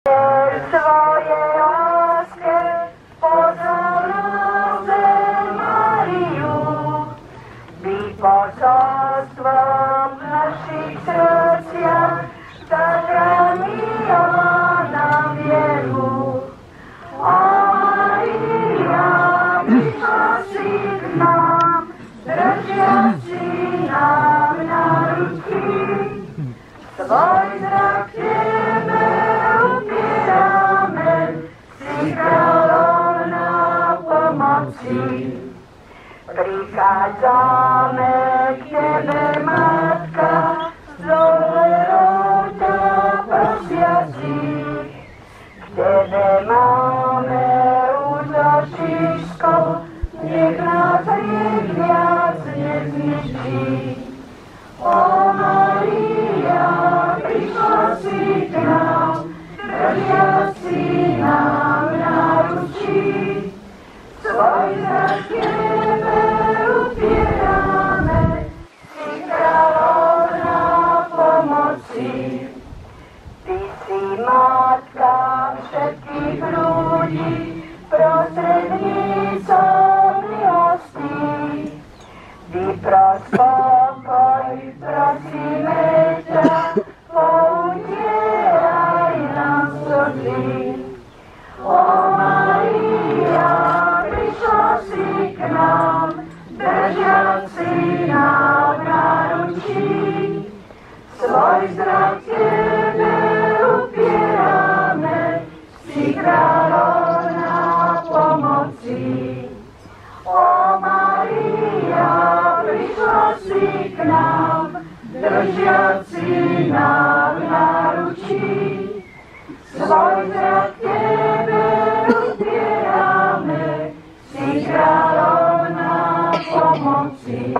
Svojej láske pozornú zem Máriu, by posolstvom v našich srdciach zachránila nám vieru. O Mária, prišla si k nám, držiaci nám na ruky, svoj zrak Tebe upierame, si kráľovná pomoci. Prichádzame k Tebe, Matka, s dôverou ťa prosiacich. K Tebe máme útočisko, nech nás hriech viac nezničí. O Mária, prišla si k nám, držiaci nám na ručí, svoj zrak Tebe upierame, si kráľovná pomoci. Ty si matka všetkých ľudí, prostrednícom milosti. Vypros pokoj, prosíme ťa, poutieraj nám slzy. O Mária, prišla si k nám, držiaci nám na ručí, svoj zrak Tebe upierame, si kráľovná pomoci. O Mária, prišla si k nám, držiaci nám na ručí, svoj zrak Tebe upierame, si kráľovná pomoci.